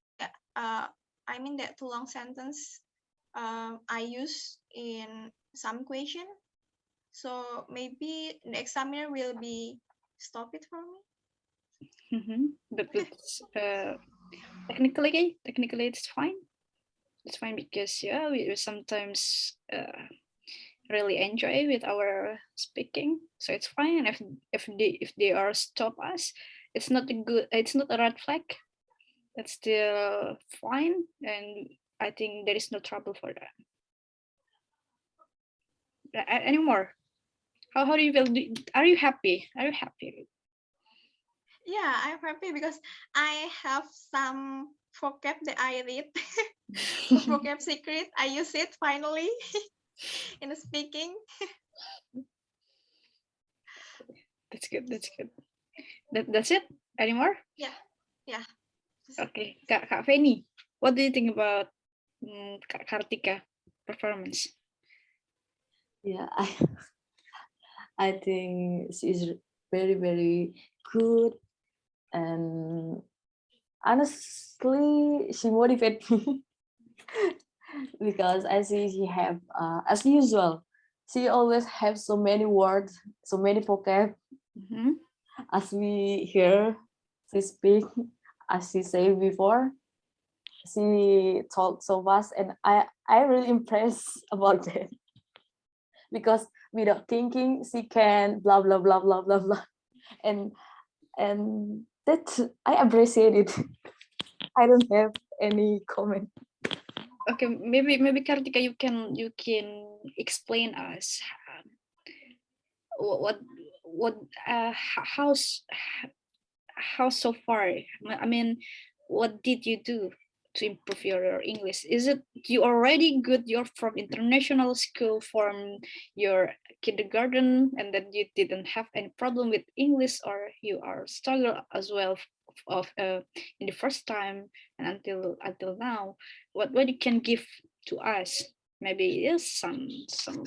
I mean that too long sentence I use in some question. So maybe the examiner will be stop it for me. Mm-hmm. But technically it's fine. It's fine because yeah, we sometimes really enjoy with our speaking, so it's fine. If they are stop us, it's not a good. It's not a red flag. It's still fine, and I think there is no trouble for that. Anymore? How do you feel? Are you happy? Are you happy? Yeah, I'm happy because I have some vocab that I read. Vocab secret. I use it finally in the speaking. That's good. That's good. That's it. Anymore? Yeah, yeah. Okay, Kak Feni, what do you think about Kak Kartika performance? Yeah, I think she's very, very good, and honestly, she motivates me because I see she have, as usual, she always have so many words, so many vocab. Mm-hmm. As we hear she speak, as she said before, she talked so fast, and I really impressed about that because without thinking, she can blah blah blah blah blah blah, and and that I appreciate it. I don't have any comment. Okay, maybe Kartika, you can explain us what what how so far. I mean, what did you do to improve your English? Is it you already good? You're from international school, from your kindergarten, and then you didn't have any problem with English, or you are struggle as well of in the first time and until now. What you can give to us? Maybe is some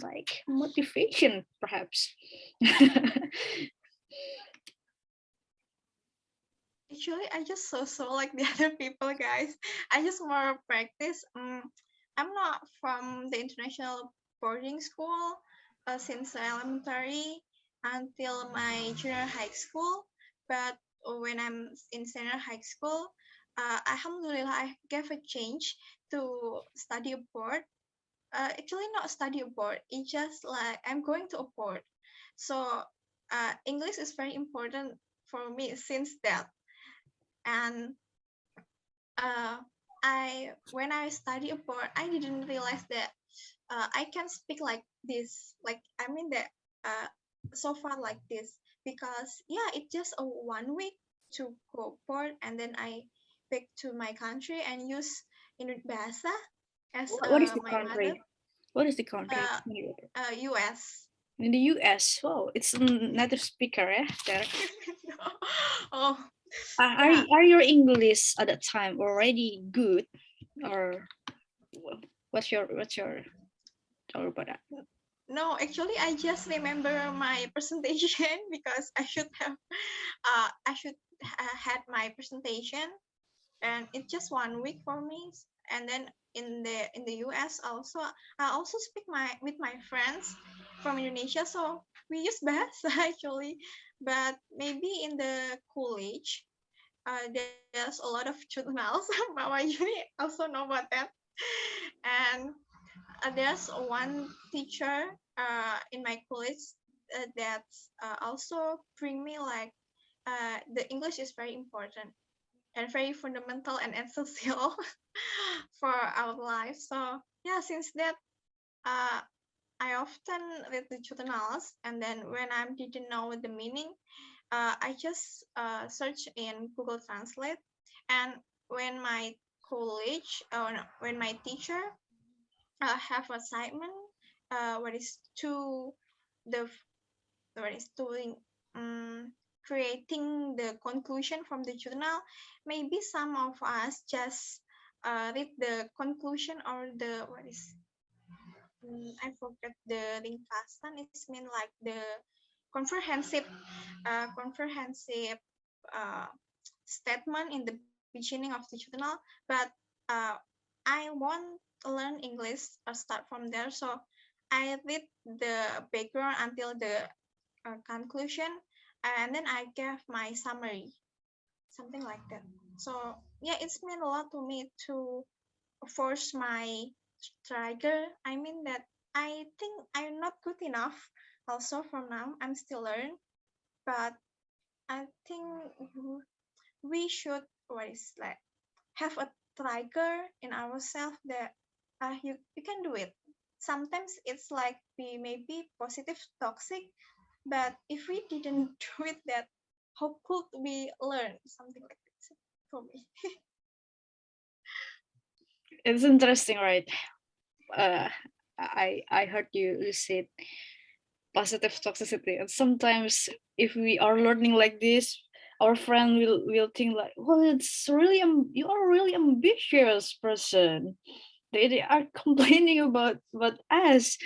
like motivation, perhaps. Actually, I just so like the other people, guys. I just more practice. I'm not from the international boarding school since elementary until my junior high school. But when I'm in senior high school, Alhamdulillah, I gave a change to study abroad. Actually, not study abroad. It's just like I'm going to abroad. So English is very important for me since that. And I when I study abroad, I didn't realize that I can speak like this. Like I mean that uh, so far like this because yeah, it's just a 1 week to go abroad and then I back to my country and use Bahasa as What is the my mother. country? What is the country? Uh, US. In the US. Oh, it's a native speaker, eh? There. Oh Are yeah. are your English at that time already good, or what's your thought about that? No, actually, I just remember my presentation because I should had my presentation, and it's just 1 week for me. And then in the US also, I also speak with my friends from Indonesia, so we use bahasa actually. But maybe in the college, there's a lot of jurnals. Mama Yuni also know about that, and there's one teacher in my college that also bring me like the English is very important and very fundamental and essential for our life. So yeah, since that I often read the journals, and then when I didn't know the meaning, I just search in Google Translate. And when my college or no, when my teacher have assignment, what is to the what is doing creating the conclusion from the journal, maybe some of us just read the conclusion or the what is I forget the ringkasan. It's mean like the comprehensive comprehensive uh, statement in the beginning of the journal, but uh, I want to learn English or start from there, so I read the background until the conclusion, and then I gave my summary, something like that. So yeah, it's meant a lot to me to force my trigger. I mean that I think I'm not good enough. Also, from now, I'm still learning, but I think we should what is like have a trigger in ourselves that you can do it. Sometimes it's like we may be positive toxic, but if we didn't do it, that how could we learn something like this for me? It's interesting, right? I heard you say positive toxicity, and sometimes if we are learning like this, our friend will think like, well, it's really you are a really ambitious person. They are complaining about us.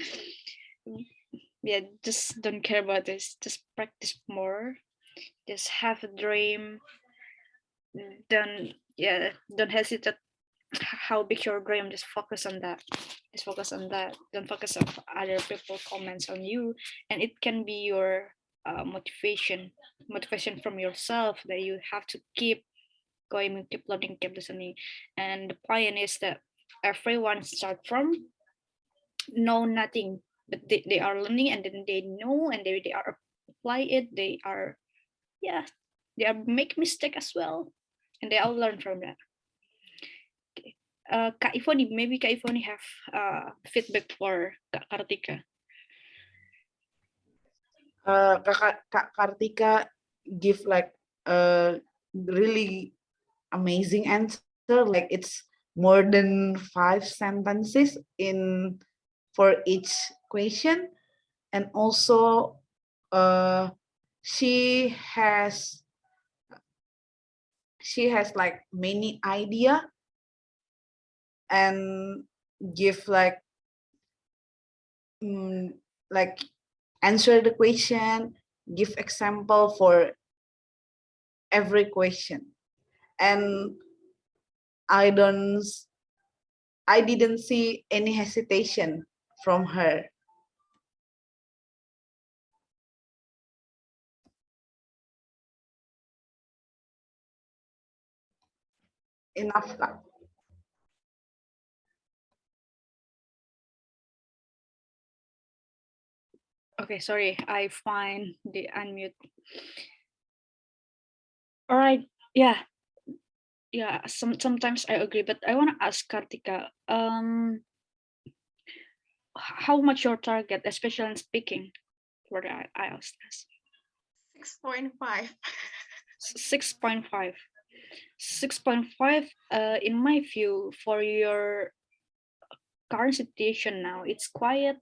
Yeah, just don't care about this. Just practice more. Just have a dream. Don't hesitate how big your dream. Just focus on that. Just focus on that. Don't focus on other people comments on you. And it can be your motivation from yourself that you have to keep going, keep learning, keep listening. And the point is that everyone start from know nothing, but they are learning, and then they know, and they are apply it. They are, yeah, they are make mistake as well, and they all learn from that. Okay. Kak Ivoni, maybe Kak Ivoni have feedback for Kak Kartika. Kak Kartika give like a really amazing answer. Like it's more than 5 sentences in for each question, and also uh, she has like many idea and give mm, like answer the question, give example for every question. And I don't I didn't see any hesitation from her. Enough, Kak. Okay, sorry, I find the unmute. All right, yeah, sometimes I agree, but I want to ask Kartika, how much your target, especially in speaking for the IELTS test? 6.5. 6.5. 6.5, in my view, for your current situation now, it's quite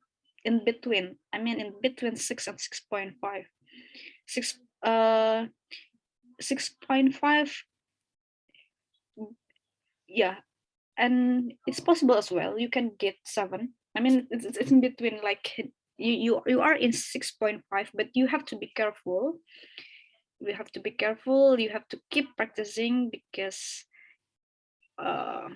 in between. I mean, in between 6 and 6.5. 6 6.5, yeah, and it's possible as well. You can get 7. I mean, it's in between. Like you are in 6.5, but you have to be careful. You have to be careful. You have to keep practicing, because uh,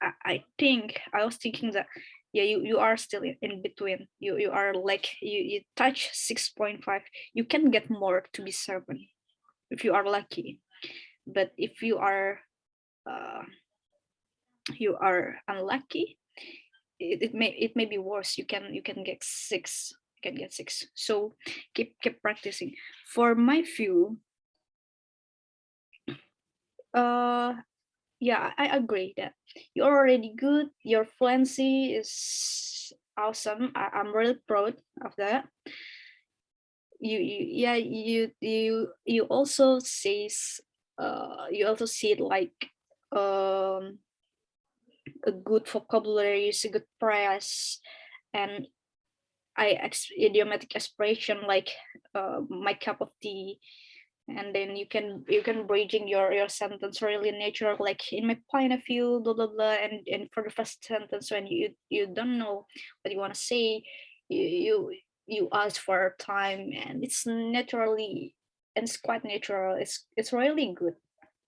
I think I was thinking that, yeah, you are still in between. You are like you touch 6.5. You can get more to be 7 if you are lucky. But if uh, you are unlucky, it may be worse. You can get 6. You can get 6. So keep practicing. For my view, uh yeah, I agree that you're already good. Your fluency is awesome. I'm really proud of that. Yeah, you also says you also see it like um a good vocabulary, is a good press, and idiomatic expression like my cup of tea, and then you can bridging your sentence really natural, like in my point of view, blah blah blah, and for the first sentence when you don't know what you want to say, you you ask for time, and it's naturally, and it's quite natural. It's really good.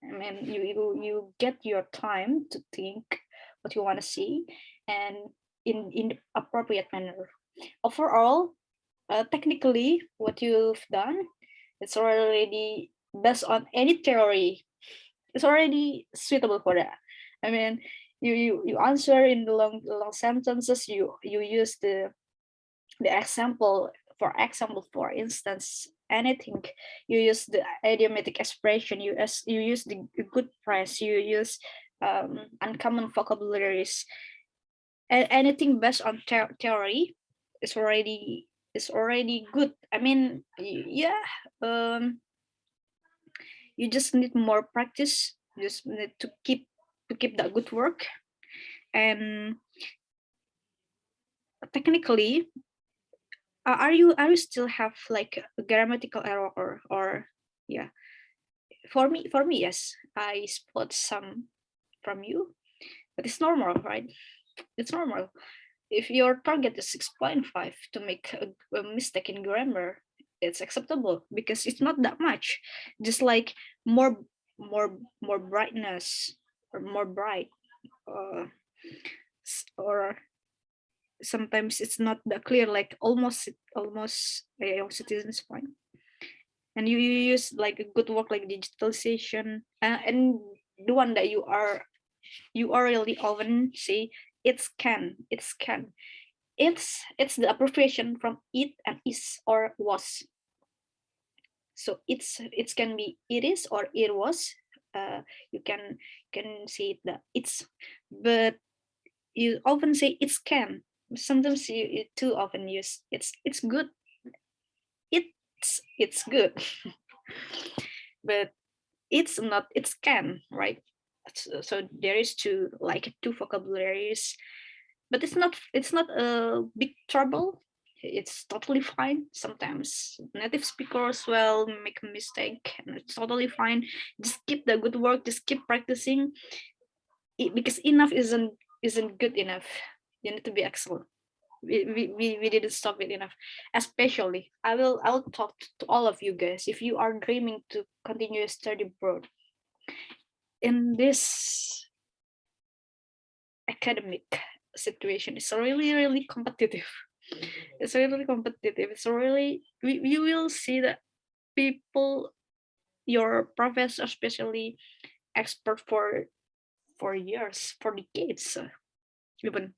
I mean, you get your time to think what you want to see, and in the appropriate manner. Overall, technically, what you've done, it's already based on any theory. It's already suitable for that. I mean, you answer in the long sentences. You use the example, for instance, anything. You use the idiomatic expression. You use the good phrase. You use uncommon vocabularies. Anything based on theory is already good. I mean, yeah, um, you just need more practice. You just need to keep that good work, and technically, are you still have like a grammatical error, or yeah, for me yes, I spot some from you, but it's normal, right? It's normal. If your target is 6.5 to make a mistake in grammar, it's acceptable because it's not that much. Just like more more brightness, or more bright, uh, or sometimes it's not that clear, like almost citizen is fine. And you use like a good work like digitalization, and the one that you are really often say, it's can. It's the abbreviation from it and is or was. So it can be it is or it was. You can say that it's, but you often say it's can. Sometimes you too often use it's good. It's good. But it's not, it's can, right? So there is two vocabularies, but it's not a big trouble. It's totally fine. Sometimes native speakers will make a mistake, and it's totally fine. Just keep the good work, just keep practicing because enough isn't good enough. You need to be excellent. We didn't stop it enough. Especially, I will talk to all of you guys. If you are dreaming to continue study abroad in this academic situation, it's really really competitive. It's really competitive. It's really, you will see that people, your professor especially, expert for years, for decades, even